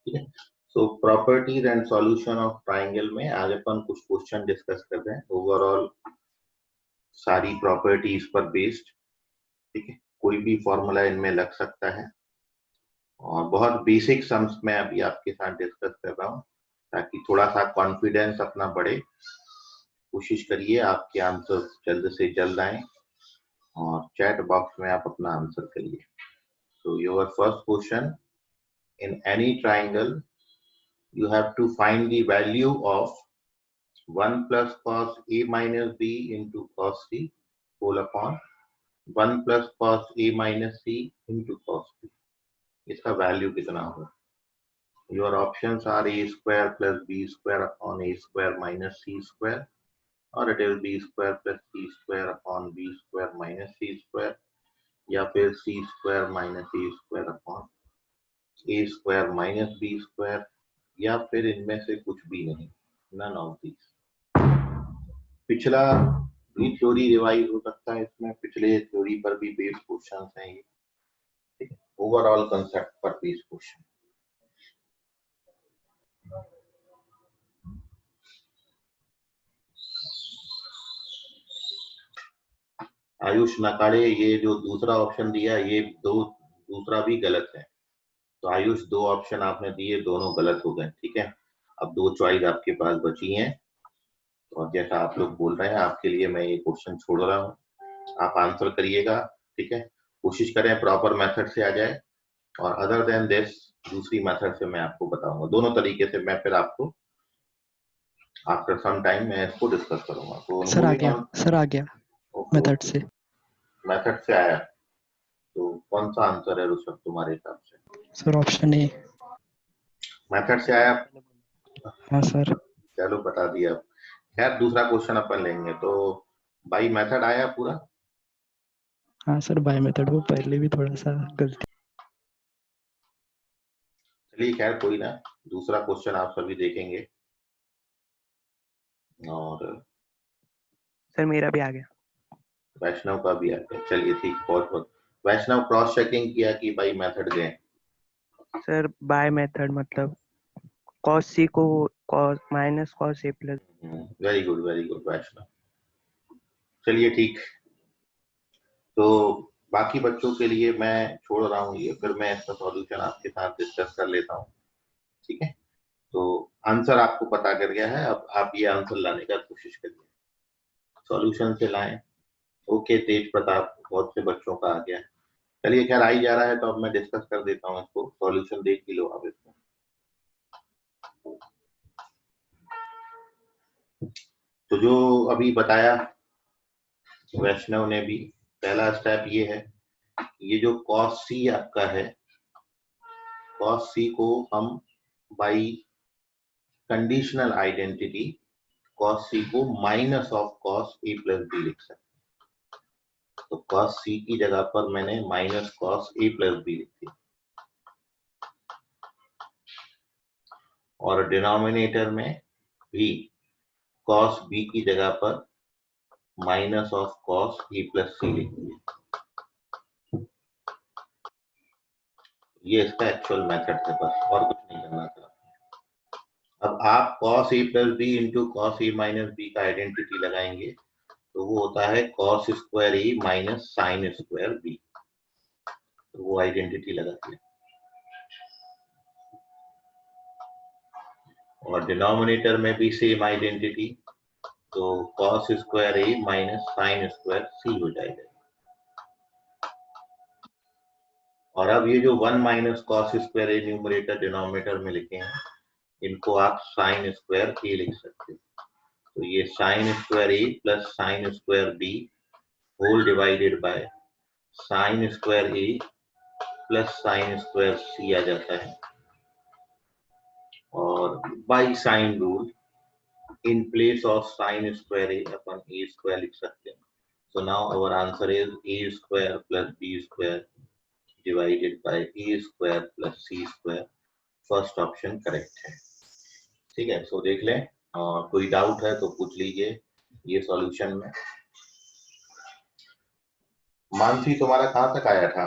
ठीक है। So properties and solution of triangle में आज अपन कुछ क्वेश्चन डिस्कस कर रहे हैं, ओवरऑल सारी प्रॉपर्टीज पर बेस्ड। ठीक है, कोई भी फॉर्मूला इनमें लग सकता है और बहुत बेसिक सम्स में अभी आपके साथ डिस्कस कर रहा हूँ ताकि थोड़ा सा कॉन्फिडेंस अपना बढ़े। कोशिश करिए आपके आंसर जल्द से जल्द आए और चैट बॉक्स में आप अपना आंसर करिए। So your first question, in any triangle you have to find the value of 1 plus cos a minus b into cos c whole upon 1 plus cos a minus c into cos b। इसका value कितना होगा? Your options are a square plus b square upon a square minus c square, or it is b square plus c square upon b square minus c square, या फिर c square minus a square upon a square minus b square, या फिर इनमें से कुछ भी नहीं, none of these। पिछला भी थ्योरी रिवाइज हो सकता है, इसमें पिछले थ्योरी पर भी बेस्ड क्वेश्चंस हैं ये। ओवरऑल कंसेप्ट पर बेस्ड क्वेश्चन। आयुष नकाड़े, ये जो दूसरा ऑप्शन दिया ये दूसरा भी गलत है। तो आयुष, दो ऑप्शन आपने दिए दोनों गलत हो गए। ठीक है, अब दो चॉइस आपके पास बची हैं और जैसा आप लोग बोल रहे हैं आपके लिए मैं ये क्वेश्चन छोड़ रहा हूँ, आप आंसर करिएगा। ठीक है, कोशिश करें प्रॉपर मेथड से आ जाए, और अदर देन दिस दूसरी मेथड से मैं आपको बताऊंगा। दोनों तरीके से मैं फिर आपको आफ्टर सम टाइम मैं इसको डिस्कस करूंगा। तो सर आ गया मेथड से। मेथड से आया तो कौन सा आंसर है ऋषभ तुम्हारे हिसाब से? Sir option A. मेथड से आया? हाँ सर। चलो बता दिया। खैर दूसरा क्वेश्चन अपन लेंगे। तो बाई मेथड आया पूरा? हाँ सर, बाय मेथड वो पहले भी थोड़ा सा गलती। चलिए खैर कोई ना, दूसरा क्वेश्चन आप सभी देखेंगे। और सर मेरा भी आ गया, वैष्णव का भी आ गया। चलिए ठीक, बहुत बहुत। वैष्णव क्रॉस चेकिंग किया कि बाई मेथड गए? सर बाय मेथड मतलब cos c को cos minus cos a plus. Very good Vaishnav. चलिए ठीक, तो बाकी बच्चों के लिए मैं छोड़ रहा हूँ ये, फिर मैं इसका सॉल्यूशन आपके साथ डिस्कस कर लेता हूँ। ठीक है, तो आंसर आपको पता कर गया है, अब आप ये आंसर लाने का कोशिश करिए, सॉल्यूशन से लाएं। ओके तेज प्रताप, बहुत से बच्चों का आ गया है। चलिए खैर आ ही जा रहा है तो अब मैं डिस्कस कर देता हूँ इसको, सॉल्यूशन देख ही लो आप इसको। तो जो अभी बताया वैष्णव ने भी, पहला स्टेप ये है, ये जो cos c आपका है, cos c को हम by conditional identity cos c को minus of cos a plus b लिख सकते। तो cos c की जगह पर मैंने minus cos a plus b लिख दिया, और डिनोमिनेटर में भी cos b की जगह पर minus of cos a plus c लिख दिया। ये इसका एक्चुअल मेथड है, बस और कुछ नहीं करना था। अब आप cos a plus b into cos a minus b का आइडेंटिटी लगाएंगे तो वो होता है cos square a minus sine square b। तो वो आइडेंटिटी लगा दिया, और डिनोमिनेटर में भी सेम आइडेंटिटी, तो cos square a minus sine square c हो जाएगा। और अब ये जो 1 माइनस कॉस स्क्वायर ए न्यूमरेटर डिनोमिनेटर में लिखे हैं, इनको आप साइन स्क्वायर ए लिख सकते हैं। तो ये sine square A plus sine square B whole divided by sine square A plus sine square C आ जाता है, और by sine rule in place of sine square A अपन ए स्क्वायर लिख सकते हैं। So now our answer is A square plus B square divided by A square plus C square. First option correct है। ठीक है, सो देख लें, और कोई डाउट है तो पूछ लीजिए ये सॉल्यूशन में। मानसी तुम्हारा कहाँ तक आया था?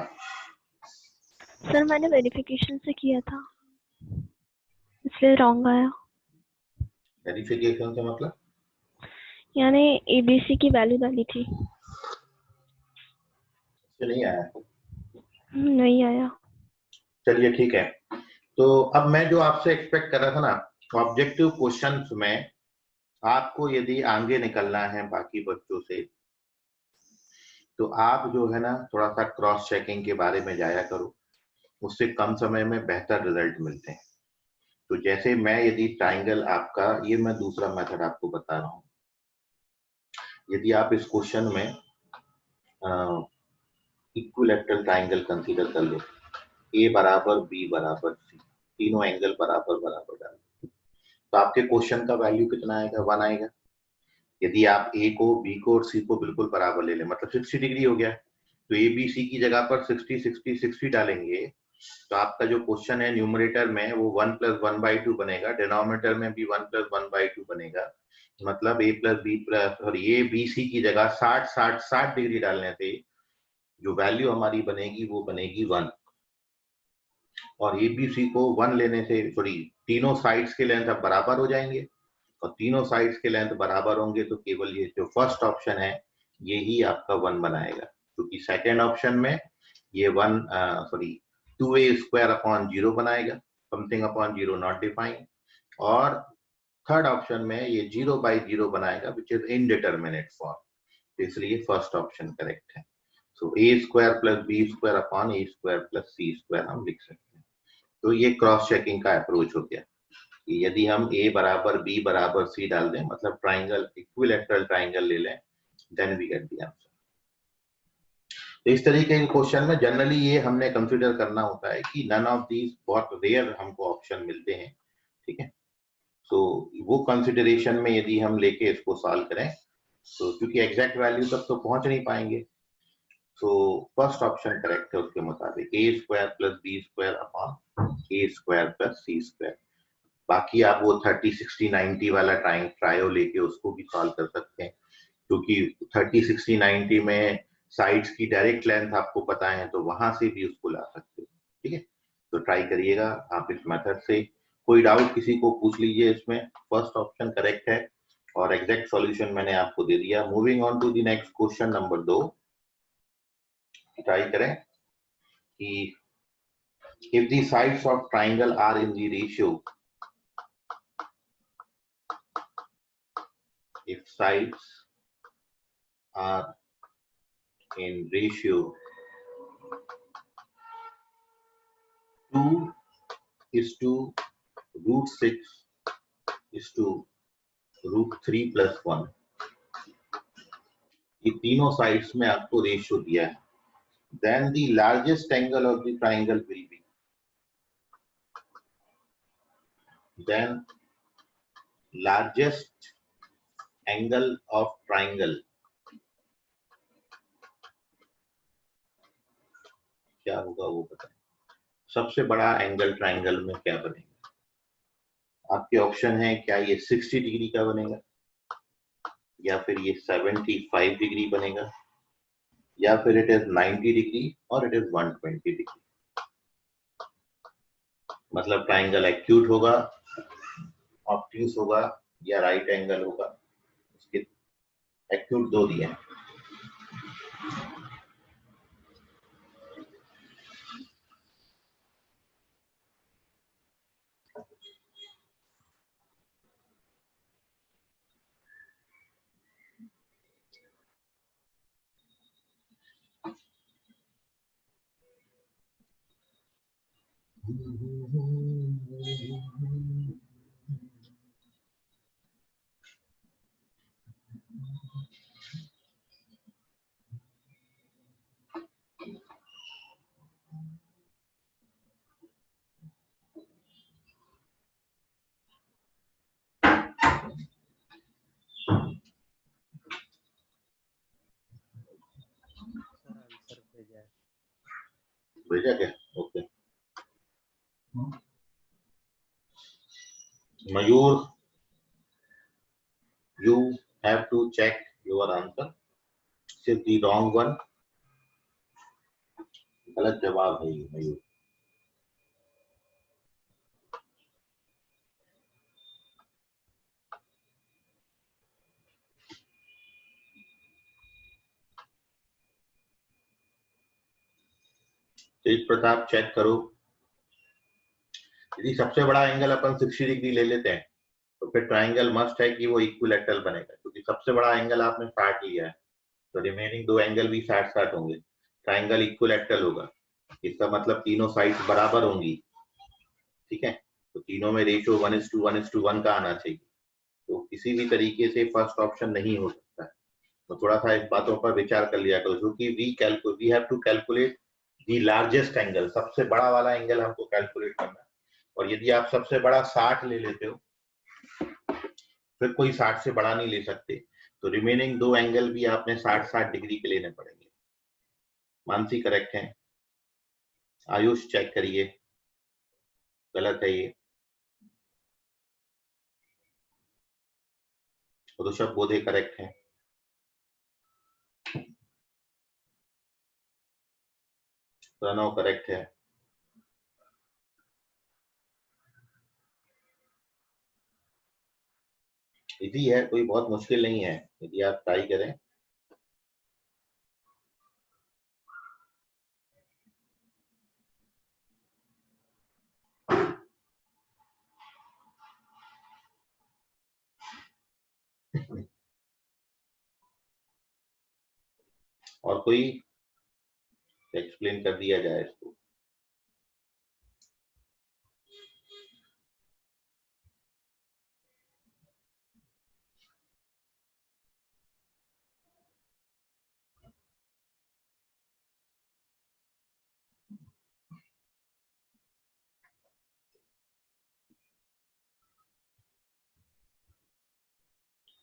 सर मैंने वेरिफिकेशन से किया था। इसलिए रॉन्ग आया। वेरिफिकेशन से मतलब यानी एबीसी की वैल्यू डाली थी, से नहीं आया। नहीं आया। चलिए ठीक है। तो अब मैं जो आपसे एक्सपेक्ट कर रहा था ना, ऑब्जेक्टिव क्वेश्चंस में आपको यदि आगे निकलना है बाकी बच्चों से, तो आप जो है ना थोड़ा सा क्रॉस चेकिंग के बारे में जाया करो, उससे कम समय में बेहतर रिजल्ट मिलते हैं। तो जैसे मैं यदि ट्राइंगल आपका, ये मैं दूसरा मेथड आपको बता रहा हूँ, यदि आप इस क्वेश्चन में इक्विलैटरल ट्राइंगल कंसीडर कर लो, ए बराबर बी बराबर सी, तीनों एंगल बराबर बराबर डाल, तो आपके क्वेश्चन का वैल्यू कितना आएगा? 1 आएगा। यदि आप ए को, बी को और सी को बिल्कुल बराबर ले लें, मतलब 60 डिग्री हो गया, तो ए बी सी की जगह पर 60 60 60 डालेंगे, तो आपका जो क्वेश्चन है न्यूमरेटर में वो 1 + 1/2 बनेगा, डिनोमिनेटर में भी 1 + 1/2 बनेगा। मतलब ए प्लस बी प्लस और ए बी सी की जगह 60 60 60 डिग्री डालने से जो वैल्यू हमारी बनेगी वो बनेगी 1। और ए बी सी को 1 लेने से, सॉरी, तीनों साइड्स के लेंथ अब बराबर हो जाएंगे, और तीनों साइड्स के लेंथ बराबर होंगे तो केवल ये जो फर्स्ट ऑप्शन है ये ही आपका 1 बनाएगा, क्योंकि सेकेंड ऑप्शन में ये 2a² बनाएगा, समथिंग अपॉन 0 नॉट डिफाइंड, और थर्ड ऑप्शन में ये 0/0 बनाएगा, विच इज इनडिटरमिनेट फॉर्म, इसलिए फर्स्ट ऑप्शन करेक्ट है। सो a² + b² upon a² + c² हम लिख सकते हैं। तो ये क्रॉस चेकिंग का अप्रोच हो गया। यदि हम a बराबर b बराबर c डाल दें, मतलब ट्राइंगल, इक्विलैटरल ट्राइंगल ले लें, then we get the answer. तो इस तरीके के क्वेश्चन में जनरली ये हमने कंसीडर करना होता है कि नन ऑफ दीज, बहुत रेयर हमको ऑप्शन मिलते हैं, ठीक है। तो वो कंसिडरेशन में यदि हम लेके इसको सॉल्व करें, तो क्योंकि एग्जैक्ट वैल्यू तक तो पहुंच नहीं पाएंगे, तो फर्स्ट ऑप्शन करेक्ट है उसके मुताबिक, a² + b² upon a² + c²। बाकी आप वो 30 60 90 वाला ट्रायो लेके उसको भी सॉल्व कर सकते हैं, क्योंकि 30 60 90 में साइड्स की डायरेक्ट लेंथ आपको पता है, तो वहां से भी उसको ला सकते हो, ठीक है। तो ट्राई करिएगा आप इस मेथड से। कोई डाउट किसी को पूछ लीजिए इसमें, फर्स्ट ऑप्शन करेक्ट है और एग्जैक्ट सॉल्यूशन मैंने आपको दे दिया। Moving on to the next question number 2, try करें कि if the sides of triangle are in the ratio, if sides are in ratio 2:6:√3+1, ये तीनों साइड्स में आपको रेशियो दिया है, then the largest angle of the triangle will be, then largest angle of triangle क्या होगा वो बताएं। सबसे बड़ा एंगल ट्राइंगल में क्या बनेगा? आपके ऑप्शन है, क्या ये 60 डिग्री का बनेगा, या फिर ये 75 डिग्री बनेगा, या फिर इट इज 90 डिग्री और इट इज 120 डिग्री। मतलब ट्राइंगल एक्यूट होगा, ऑब्ट्यूस होगा, या राइट एंगल होगा। उसके एक्यूट 2 दिए हैं। भेजा क्या? Okay. Mayur, you have to check your answer. This is the wrong one. गलत जवाब है ये मयूर। तेज प्रताप चेक करो, यदि सबसे बड़ा एंगल अपन 60 डिग्री ले लेते हैं तो फिर ट्राइंगल मस्ट है कि वो इक्विलैटरल बनेगा, क्योंकि सबसे बड़ा एंगल आपने 60 लिया है तो रिमेनिंग दो एंगल भी 60-60 होंगे, ट्राइंगल इक्विलैटरल होगा। इसका मतलब तीनों साइड्स बराबर होंगी, ठीक है, तो तीनों में रेशियो 1:1:1 का आना चाहिए। तो किसी भी तरीके से फर्स्ट ऑप्शन नहीं हो सकता है, तो थोड़ा सा इस बातों पर विचार कर लिया करो, क्योंकि we have to calculate the largest angle, सबसे बड़ा वाला एंगल हमको कैलकुलेट करना है। और यदि आप सबसे बड़ा 60 ले लेते हो फिर कोई 60 से बड़ा नहीं ले सकते, तो रिमेनिंग दो एंगल भी आपने 60-60 डिग्री के लेने पड़ेंगे। मानसी करेक्ट है, आयुष चेक करिए, गलत है ये, ऋषभ बोधे करेक्ट है, प्रणव करेक्ट है, इजी है, कोई बहुत मुश्किल नहीं है यदि आप ट्राई करें। और कोई एक्सप्लेन कर दिया जाए इसको।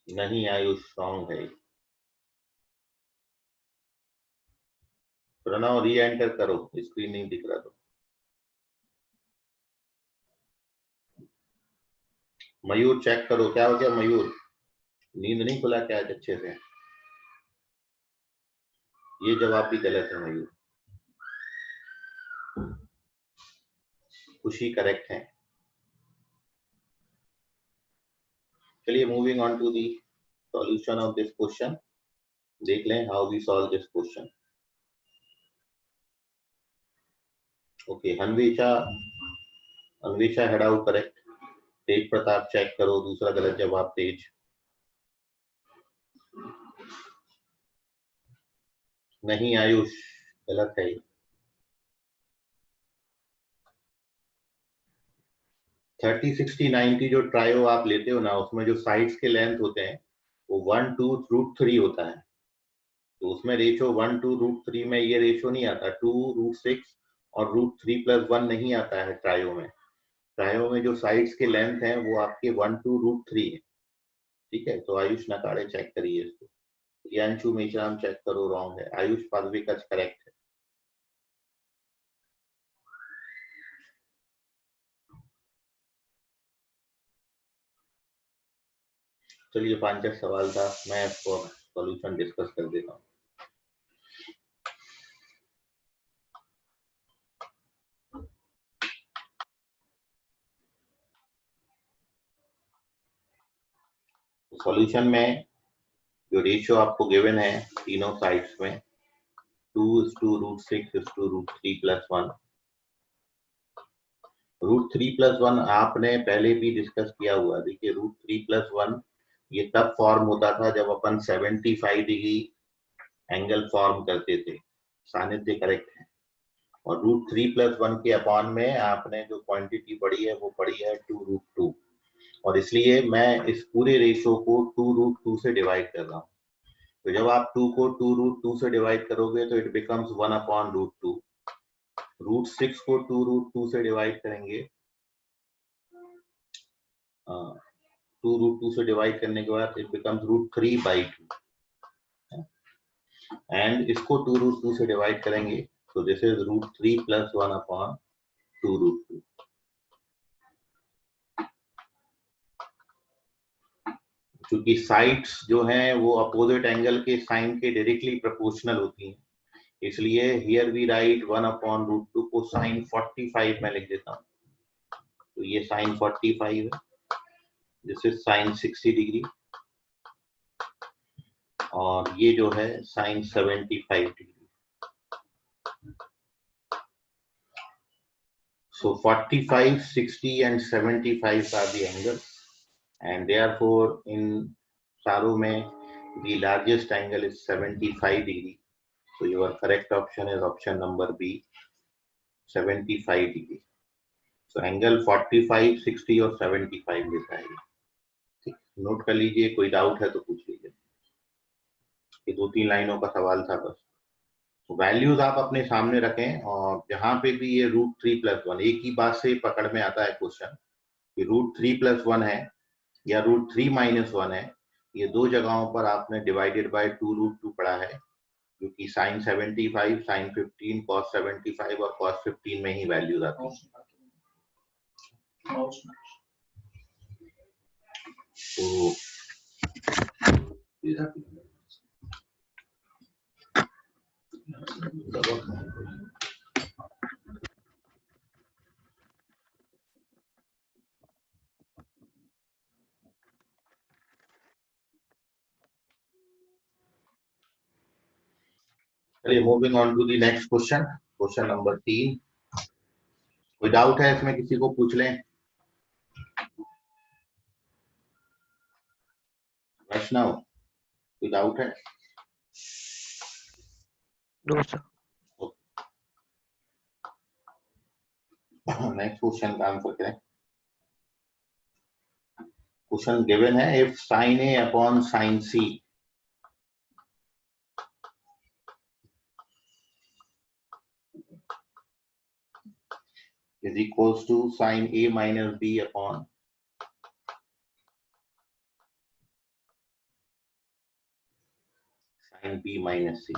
नहीं आयुष रॉन्ग है। प्रणव री एंटर करो, स्क्रीन नहीं दिख रहा तो। मयूर चेक करो, क्या हो गया मयूर, नींद नहीं खुला क्या आज अच्छे से? ये जवाब भी गलत है मयूर। खुशी करेक्ट है। चलिए moving on to the solution of this question, देख लें how we solve this question. Okay, Anvesha head out correct. Tej Pratap check करो, दूसरा गलत जवाब तेज। नहीं आयुष गलत है। 30, 60, 90 जो ट्रायो आप लेते हो ना, उसमें जो साइड्स के लेंथ होते हैं वो 1/2√3 होता है, तो उसमें रेशियो 1/2√3 में ये रेशियो नहीं आता, 2√6 और √3+1 नहीं आता है ट्रायो में। ट्रायो में जो साइड्स के लेंथ है वो आपके 1/2√3 है, ठीक है। तो आयुष नकाड़े चेक करिए इसको, प्रियांशु मेश्राम चेक करो, रॉन्ग है। आयुष पादविकच करेक्ट है। चलिए 5 सवाल था, मैं इसको सॉल्यूशन डिस्कस कर देता हूँ। सॉल्यूशन में जो रेशियो आपको गिवन है तीनों साइड्स में 2:√6:√3+1, √3+1 आपने पहले भी डिस्कस किया हुआ। देखिए √3+1 ये तब फॉर्म होता था जब अपन 75 डिग्री एंगल फॉर्म करते थे, सानिध्य करेक्ट है। और √3+1 के अपॉन में आपने जो क्वांटिटी पढ़ी है वो पढ़ी है 2√2, और इसलिए मैं इस पूरे रेशियो को 2√2 से डिवाइड कर रहा हूँ। तो जब आप 2 को 2√2 से डिवाइड करोगे तो इट बिकम्स 1/√2। √6 को 2√2 से डिवाइड करेंगे, 2√2 से डिवाइड करने के बाद इट बिकम्स √3/2, एंड इसको 2√2 से डिवाइड करेंगे तो दिस इज √3+1/2√2। क्योंकि साइड्स जो हैं वो अपोजिट एंगल के साइन के डायरेक्टली प्रोपोर्शनल होती हैं, इसलिए हियर वी राइट 1/√2 को साइन 45 में लिख देता हूँ। तो ये साइन 45 है, दिस इज साइन 60 डिग्री, और ये जो है sign 75 degree. So 45, 60 and 75 are the angles, and therefore in Saro mein the largest angle is 75 degree. So your correct option is option number B, 75 degree. So angle 45, 60 और 75 देता है। ठीक, note कर लीजिए, कोई डाउट है तो पूछ लीजिए। ये 2-3 लाइनों का सवाल था बस। वैल्यूज आप अपने सामने रखें, और जहां पे भी ये √3+1, एक ही बात से पकड़ में आता है क्वेश्चन कि √3+1 है या √3-1 है, ये दो जगहों पर आपने डिवाइडेड बाय 2√2 पढ़ा है, क्योंकि sin 75, sin 15, cos 75 और cos 15 में ही वैल्यूज आती है। तो चलिए, moving on to the next question, question number 3। कोई डाउट है इसमें, किसी को पूछ लें। वैष्णव, कोई डाउट है? No sir. नेक्स्ट क्वेश्चन का आंसर करें। क्वेश्चन गिवन है, if sin A upon sin C is equals to sin A minus B upon sin B minus C,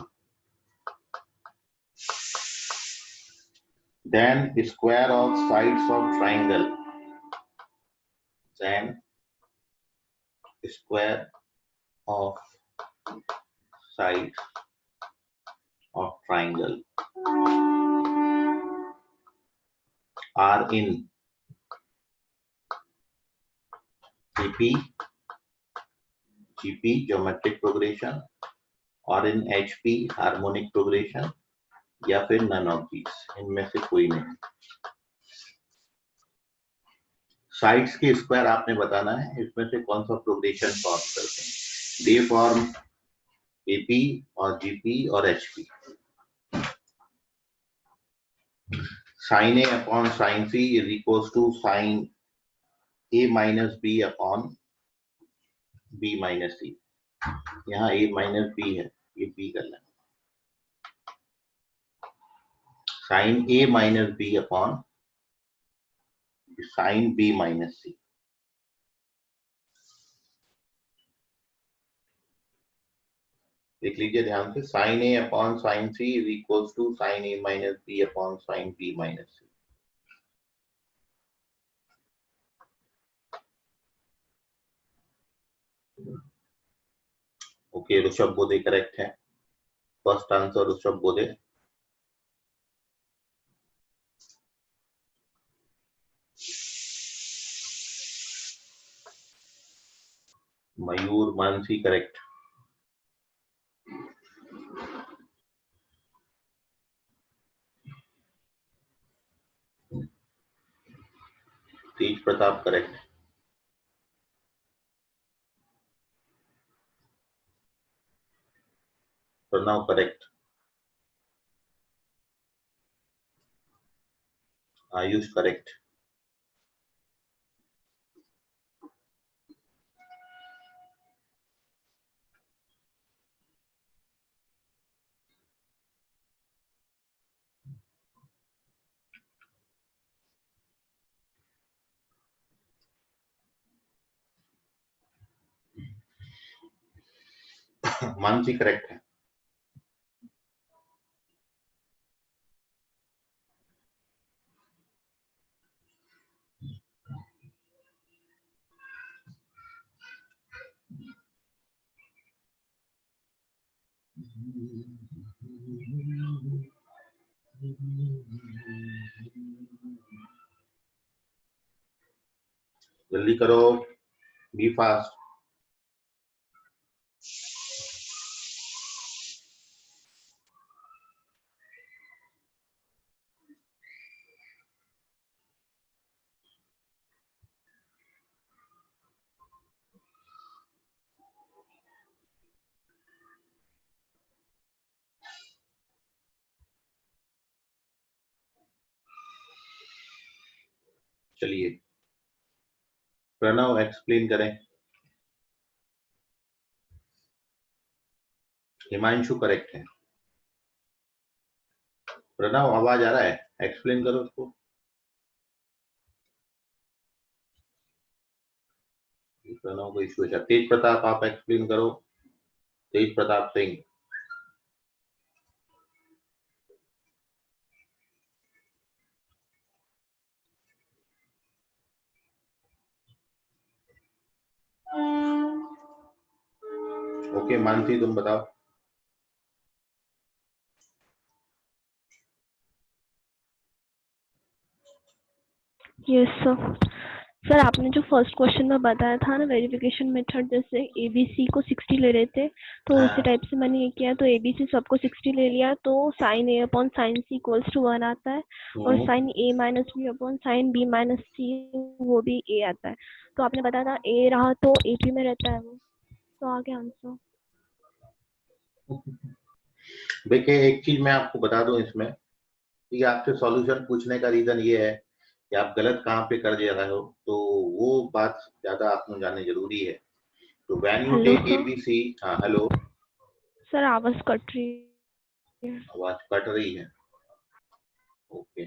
then the square of sides of triangle, then the square of sides of triangle are in CP, GP geometric progression, और in HP harmonic progression, या फिर none of these, इनमें से कोई नहीं। Sides के square आपने बताना है, इसमें से कौन सा प्रोग्रेशन फॉर्म करते हैं। दे फॉर्म AP और GP और HP। sin A upon sin C is equals to sin A minus B upon B minus C। यहाँ A minus B है, ये B कर लेना। sin A minus B upon sin B minus C। देख लीजिए ध्यान से, sin A upon sin C is equals to sin A minus B upon sin B minus C। Okay, Rishabh Bodhe correct है। First answer Rishabh Bodhe. Mayur Mansi correct. Tej Pratap correct. Pranav correct. Ayush correct. Mansi correct है। जल्दी करो, B fast. चलिए Pranav explain करें। हिमांशु करेक्ट है। प्रणव आवाज आ रहा है, एक्सप्लेन करो उसको। प्रणव को इश्यू है। तेज प्रताप आप एक्सप्लेन करो, तेज प्रताप सिंह। ओके मानसी तुम बताओ। Yes sir. सर आपने जो फर्स्ट क्वेश्चन में बताया था ना वेरिफिकेशन मेथड, जैसे एबीसी को 60 ले रहे थे तो उसी टाइप से मैंने ये किया, तो एबीसी सबको 60 ले लिया तो sine A upon sine C equals to 1 आता है और sine A minus B upon sine B minus C वो भी ए आता है। तो आपने बताया था ए रहा तो एपी में रहता है वो, तो आगे आंसर। देखिए एक चीज मैं आपको बता दूं इसमें कि आपसे सॉल्यूशन पूछने का रीजन ये है कि आप गलत कहाँ पे कर दे रहे हो, तो वो बात ज्यादा आपको जाननी जरूरी है। तो when you hello take ABC. हाँ हेलो, सर आवाज कट रही है। आवाज कट रही है। ओके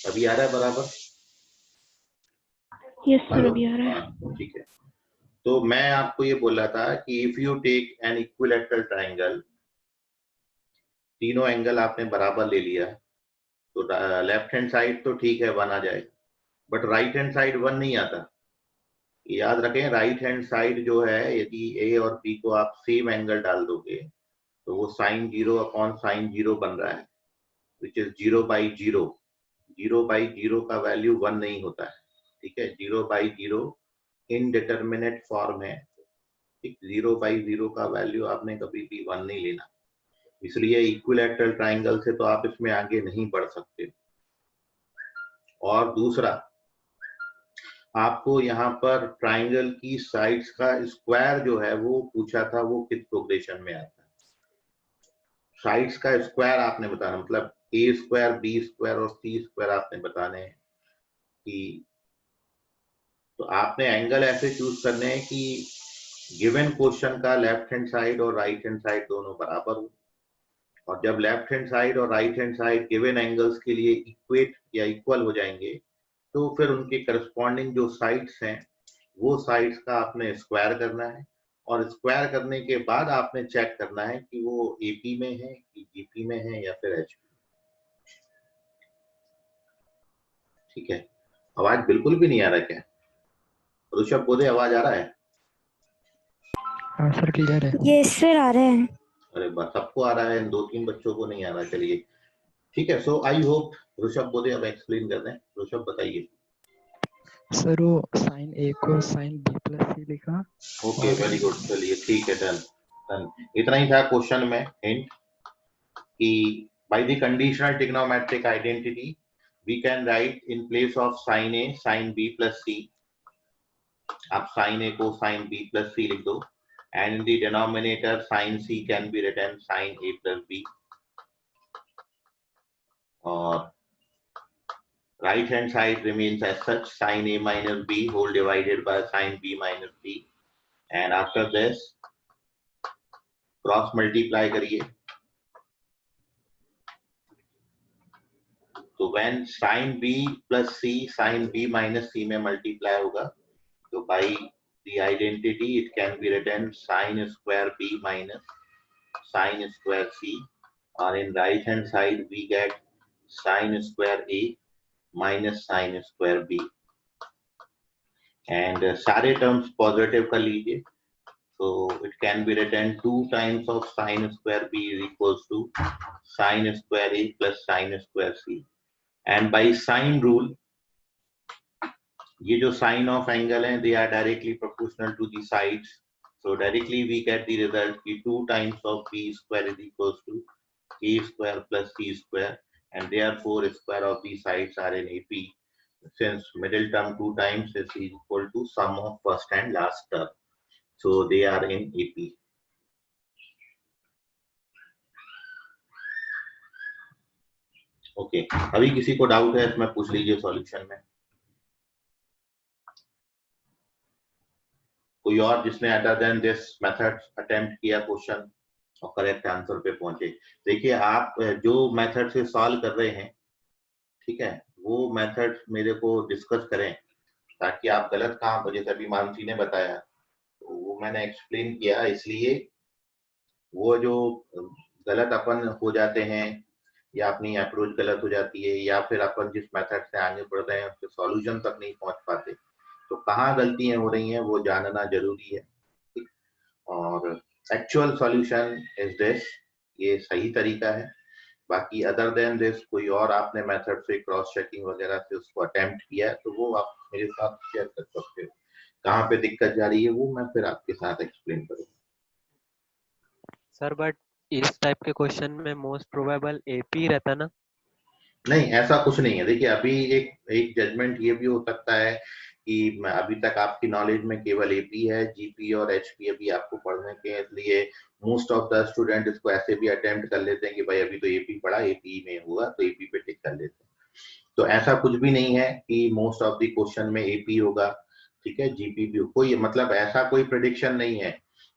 अभी आ रहा है बराबर? यस सर हेलो अभी आ रहा है। हाँ ठीक है। तो मैं आपको ये बोल रहा था कि if you take an equilateral triangle, तीनों एंगल आपने बराबर ले लिया तो लेफ्ट हैंड साइड तो ठीक है 1 आ जाएगा, बट राइट हैंड साइड 1 नहीं आता। याद रखें राइट हैंड साइड जो है, यदि ए और बी को आप सेम एंगल डाल दोगे तो वो साइन 0 अपॉन साइन 0 बन रहा है, विच इज 0/0। 0/0 का वैल्यू 1 नहीं होता है, ठीक है। 0/0 इनडिटरमिनेट फॉर्म है, ठीक। 0/0 का वैल्यू आपने कभी भी 1 नहीं लेना, इसलिए इक्विलैटरल ट्राइंगल से तो आप इसमें आगे नहीं बढ़ सकते। और दूसरा, आपको यहाँ पर ट्राइंगल की साइड्स का स्क्वायर जो है वो पूछा था, वो किस प्रोग्रेशन में आता है। साइड्स का स्क्वायर आपने बताना, मतलब ए स्क्वायर बी स्क्वायर और सी स्क्वायर आपने बताने हैं कि, तो आपने एंगल ऐसे चूज करने हैं कि गिवन क्वेश्चन का लेफ्ट हैंड साइड और राइट हैंड साइड दोनों बराबर हो, और जब लेफ्ट हैंड साइड और right hand side given angles के लिए इक्वेट या इक्वल हो जाएंगे तो फिर उनके करस्पॉन्डिंग जो साइड्स हैं वो साइड्स का आपने स्क्वायर करना है, और स्क्वायर करने के बाद आपने चेक करना है कि वो एपी में है कि जीपी में है या फिर एचपी। ठीक है, आवाज बिल्कुल भी नहीं आ रहा क्या? ऋषभ बोधे आवाज आ रहा है? हाँ सर क्लियर है। यस सर आ रहे हैं। अरे बस सबको आ रहा है, 2-3 बच्चों को नहीं आ रहा। चलिए ठीक है, सो आई होप ऋषभ बोधे अब एक्सप्लेन कर दें। ऋषभ बताइए। सर वो साइन ए को साइन बी प्लस सी लिखा। ओके वेरी गुड, चलिए ठीक है, डन डन। इतना ही था क्वेश्चन में हिंट कि by the conditional trigonometric identity we can write in place of sine A sine B plus C, आप साइन ए को साइन बी प्लस सी लिख दो, and in the denominator sine C can be written sine A plus B, और right hand side remains as such, sin a minus b whole divided by sin b minus c, and after this cross multiply करिए, तो when sin b plus c sin b minus c में multiply होगा तो by the identity it can be written sin square b minus sin square c, or in right hand side we get sin square a minus sin square b, and सारे terms positive कर लीजिए, so it can be written 2 times of sin square b is equals to sin square a plus sin square c, and by sine rule ये जो sin of angle हैं they are directly proportional to the sides, so directly we get the result कि 2 times of b square is equals to a square plus c square, and therefore square of the sides are in AP, since middle term 2 times is equal to sum of first and last term, so they are in AP. Okay, अभी किसी को doubt है इसमें पूछ लीजिए solution में। कोई और जिसने other than this method attempt किया क्वेश्चन और करेक्ट आंसर पे पहुंचे। देखिए आप जो मेथड से सॉल्व कर रहे हैं, ठीक है, वो मेथड मेरे को डिस्कस करें ताकि आप गलत कहाँ पर, जैसे अभी मानसी ने बताया तो वो मैंने एक्सप्लेन किया, इसलिए वो जो गलत अपन हो जाते हैं या अपनी अप्रोच गलत हो जाती है या फिर अपन जिस मेथड से आगे बढ़ रहे हैं उसके सॉल्यूशन तक नहीं पहुंच पाते, तो कहाँ गलतियां हो रही हैं वो जानना जरूरी है। ठीक? और एक्चुअल सॉल्यूशन इज दिस, ये सही तरीका है। बाकी अदर देन दिस कोई और आपने मेथड से क्रॉस चेकिंग वगैरह से उसको अटेम्प्ट किया है तो वो आप मेरे साथ शेयर कर सकते हो। कहाँ पे दिक्कत जा रही है वो मैं फिर आपके साथ एक्सप्लेन करूँगा। सर बट इस टाइप के क्वेश्चन में मोस्ट प्रोबेबल एपी रहता ना? नहीं, ऐसा कुछ नहीं है। देखिए अभी एक जजमेंट ये भी हो सकता है कि अभी तक आपकी नॉलेज में केवल एपी है, जीपी और एचपी अभी आपको पढ़ने के हैं, इसलिए मोस्ट ऑफ द स्टूडेंट इसको ऐसे भी अटेम्प्ट कर लेते हैं कि भाई अभी तो एपी पढ़ा, एपी में हुआ तो एपी पे टिक कर लेते हैं। तो ऐसा कुछ भी नहीं है कि मोस्ट ऑफ द क्वेश्चन में एपी होगा, ठीक है, जीपी भी कोई मतलब ऐसा कोई प्रेडिक्शन नहीं है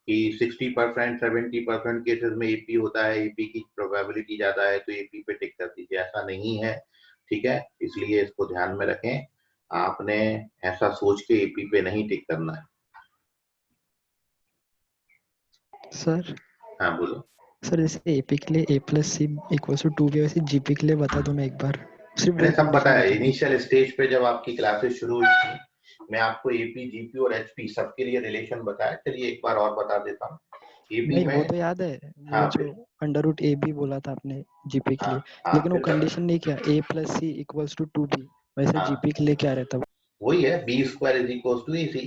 कि 60% 70% केसेस में एपी होता है, एपी की प्रोबेबिलिटी ज्यादा है तो एपी पे टिक कर दीजिए, ऐसा नहीं है। ठीक है, इसलिए इसको ध्यान में रखें, आपने ऐसा सोच के एपी पे नहीं टिक करना है। सर हाँ बोलो। सर जैसे एपी के लिए ए प्लस सी इक्वल्स टू 2 भी, वैसे जीपी के लिए बता दो ना एक बार, सिर्फ मैंने वही सब कंडीशन बताया बता दो। इनिशियल स्टेज पे जब आपकी क्लासेस शुरू हुई थी, मैं आपको एपी जीपी और एचपी सबके लिए रिलेशन बताया। चलिए एक बार और बता देता हूँ। एपी नहीं में वो तो याद है, वो हाँ जो अंडर रूट ए बी बोला था आपने जीपी के हाँ लिए, हाँ लेकिन वो फिर कंडीशन नहीं किया A plus C equals to 2 B, वैसे हाँ जीपी के लिए क्या रहता? वही है, B square is equal to A C.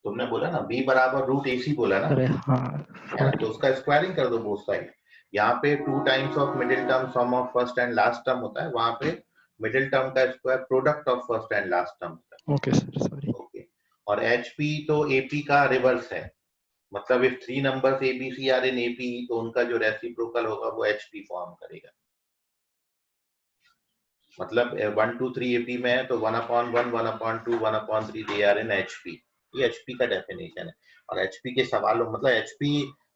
तुमने बोला ना बी बराबर रूट ए सी बोला ना, अरे हाँ है ना, तो सॉरी। उसका स्क्वायरिंग कर दो बोथ साइड। यहाँ पे 2 times of middle term sum of first and last term होता है, वहां पे मिडिल टर्म का square product of first and last term होता ओके सर सॉरी। है। ओके, और एचपी तो एपी का रिवर्स है, मतलब if 3 numbers ABC are in AP तो उनका जो रेसिप्रोकल होगा वो एचपी फॉर्म करेगा। मतलब 1 2 3 एपी में है तो 1/1 1/2 1/3 दे आर इन एचपी। ये एचपी का डेफिनेशन है। और एचपी के सवालों मतलब एचपी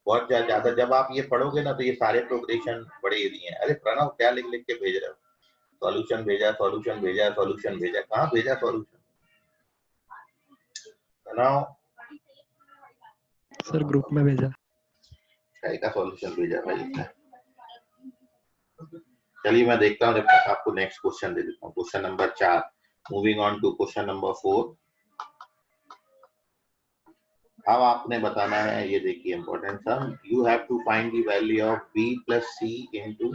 बहुत ज्यादा जब आप ये पढ़ोगे ना तो ये सारे प्रोग्रेशन बड़े दिए हैं। अरे प्रणव क्या लिख लिख के भेज रहे हो? सॉल्यूशन भेजा, सॉल्यूशन भेजा, सॉल्यूशन भेजा, कहाँ भेजा सॉल्यूशन? प्रणव सर ग्रुप में भेजा। क्या का सॉल्यूशन भेजा भाई इसने? चलिए मैं देखता हूँ, जब तक आपको नेक्स्ट क्वेश्चन दे देता हूँ। Question number 4, moving on to question number 4। अब आपने बताना है, ये देखिए important sum, you have to find the value of b plus C into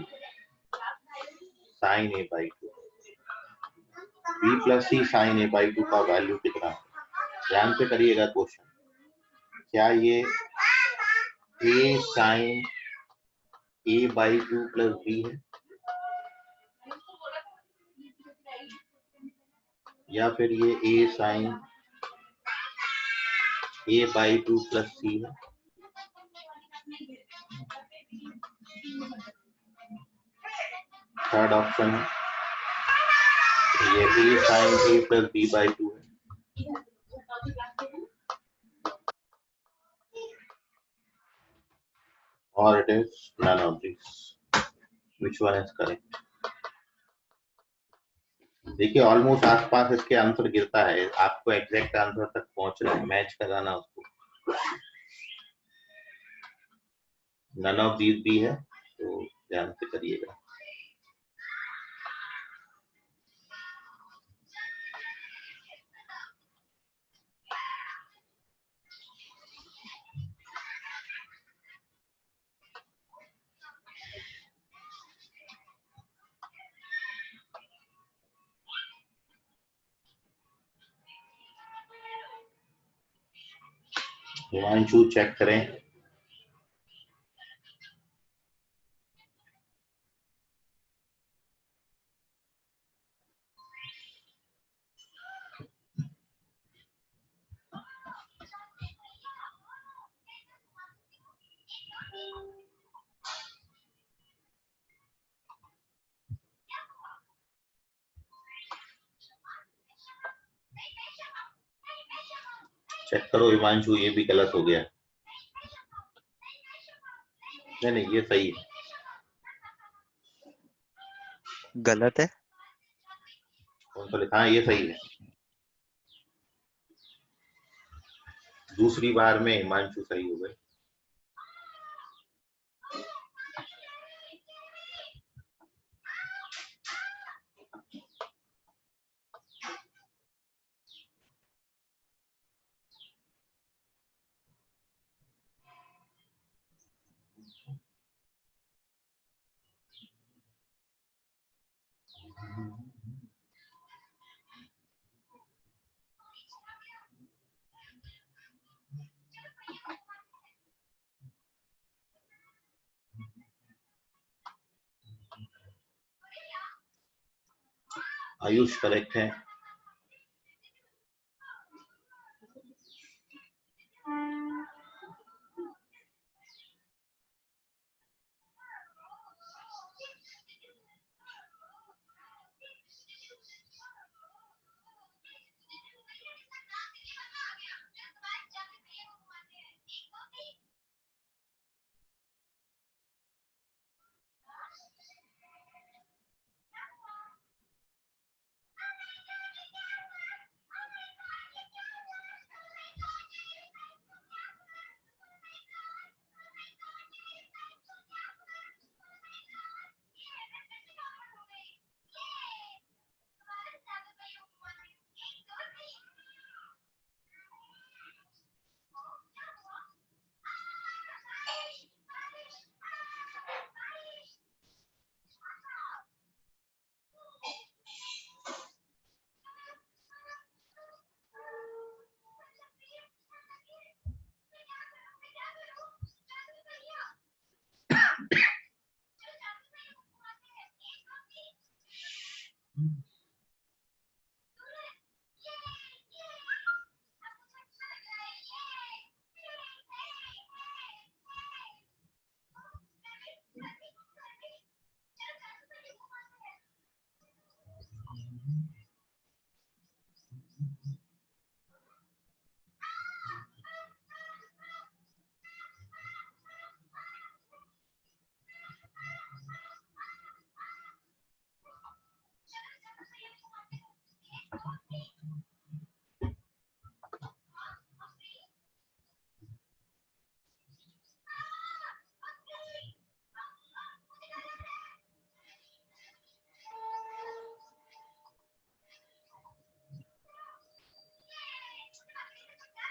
sin a by 2। b plus C sin a by 2 का वैल्यू कितना है? ध्यान से करिएगा क्वेश्चन। क्या ये a sin a by 2 plus b है या फिर ये a sin a by 2 plus c है? थर्ड ऑप्शन ये a sin a plus b by 2 है। or it is none of these. Which one is correct? देखिए ऑलमोस्ट आसपास इसके आंसर गिरता है, आपको एग्जैक्ट आंसर तक पहुंचना है, मैच कराना उसको। नन ऑफ दीज भी है तो ध्यान से करिएगा। हिमांशु चेक करें। चेक करो हिमांशु, ये भी गलत हो गया। नहीं ये सही है। गलत है। कौन सा लिखा है? ये सही है। दूसरी बार में हिमांशु सही हो गए। आयुष करेक्ट है।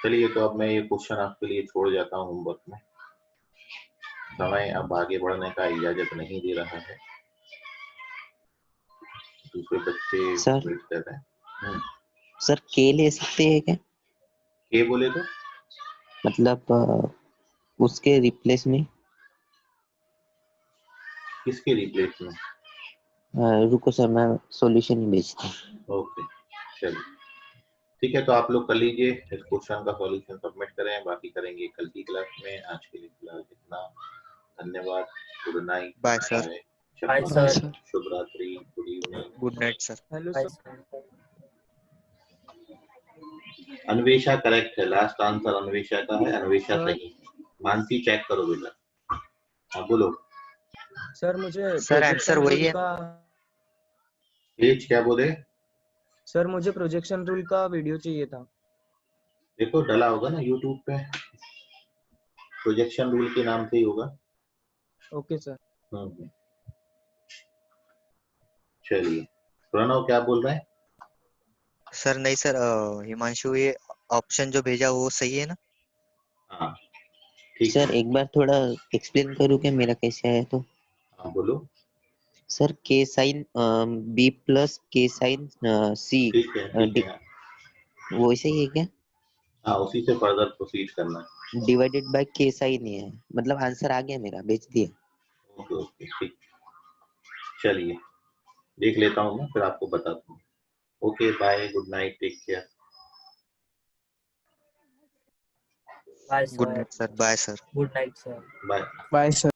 चलिए तो अब मैं ये क्वेश्चन आपके लिए छोड़ जाता हूँ होमवर्क में। समय अब आगे बढ़ने का इजाजत नहीं दे रहा है। दूसरे बच्चे सर वेट कर रहे हैं। सर के ले सकते हैं क्या? के बोले तो मतलब उसके रिप्लेस में। किसके रिप्लेस में? रुको सर, मैं सॉल्यूशन ही भेजता हूँ। ओके चलिए ठीक है, तो आप लोग कर लीजिए, इस क्वेश्चन का सॉल्यूशन सबमिट करें, बाकी करेंगे कल की क्लास में। आज के लिए फिलहाल इतना। धन्यवाद। Good night. Bye sir. Bye sir. शुभ रात्रि। Good evening. Good night sir. Hello sir. Anvesha correct है, लास्ट आंसर अन्वेषा का है, अन्वेषा सही। मानसी चेक करो बेटा। हाँ बोलो सर। मुझे सर आंसर वही है। एज क्या बोले? सर मुझे प्रोजेक्शन रूल का वीडियो चाहिए था। देखो डला होगा ना यूट्यूब पे, प्रोजेक्शन रूल के नाम से ही होगा। Okay sir. चलिए प्रणव क्या बोल रहे हैं? सर नहीं सर, हिमांशु ये ऑप्शन जो भेजा वो सही है ना? हाँ ठीक सर है। एक बार थोड़ा एक्सप्लेन करूँ क्या मेरा कैसे आया तो? हाँ बोलो। सर के साइन बी प्लस के साइन सी ठीक है। वो ऐसे ही है क्या? हाँ उसी से फर्दर प्रोसीड करना है। डिवाइडेड बाय के साइन ही है, मतलब आंसर आ गया मेरा, भेज दिया। ओके ओके ठीक। चलिए देख लेता हूँ मैं, फिर आपको बताता हूँ। Okay bye, good night, take care. Good night sir. Bye sir. Bye. Bye sir.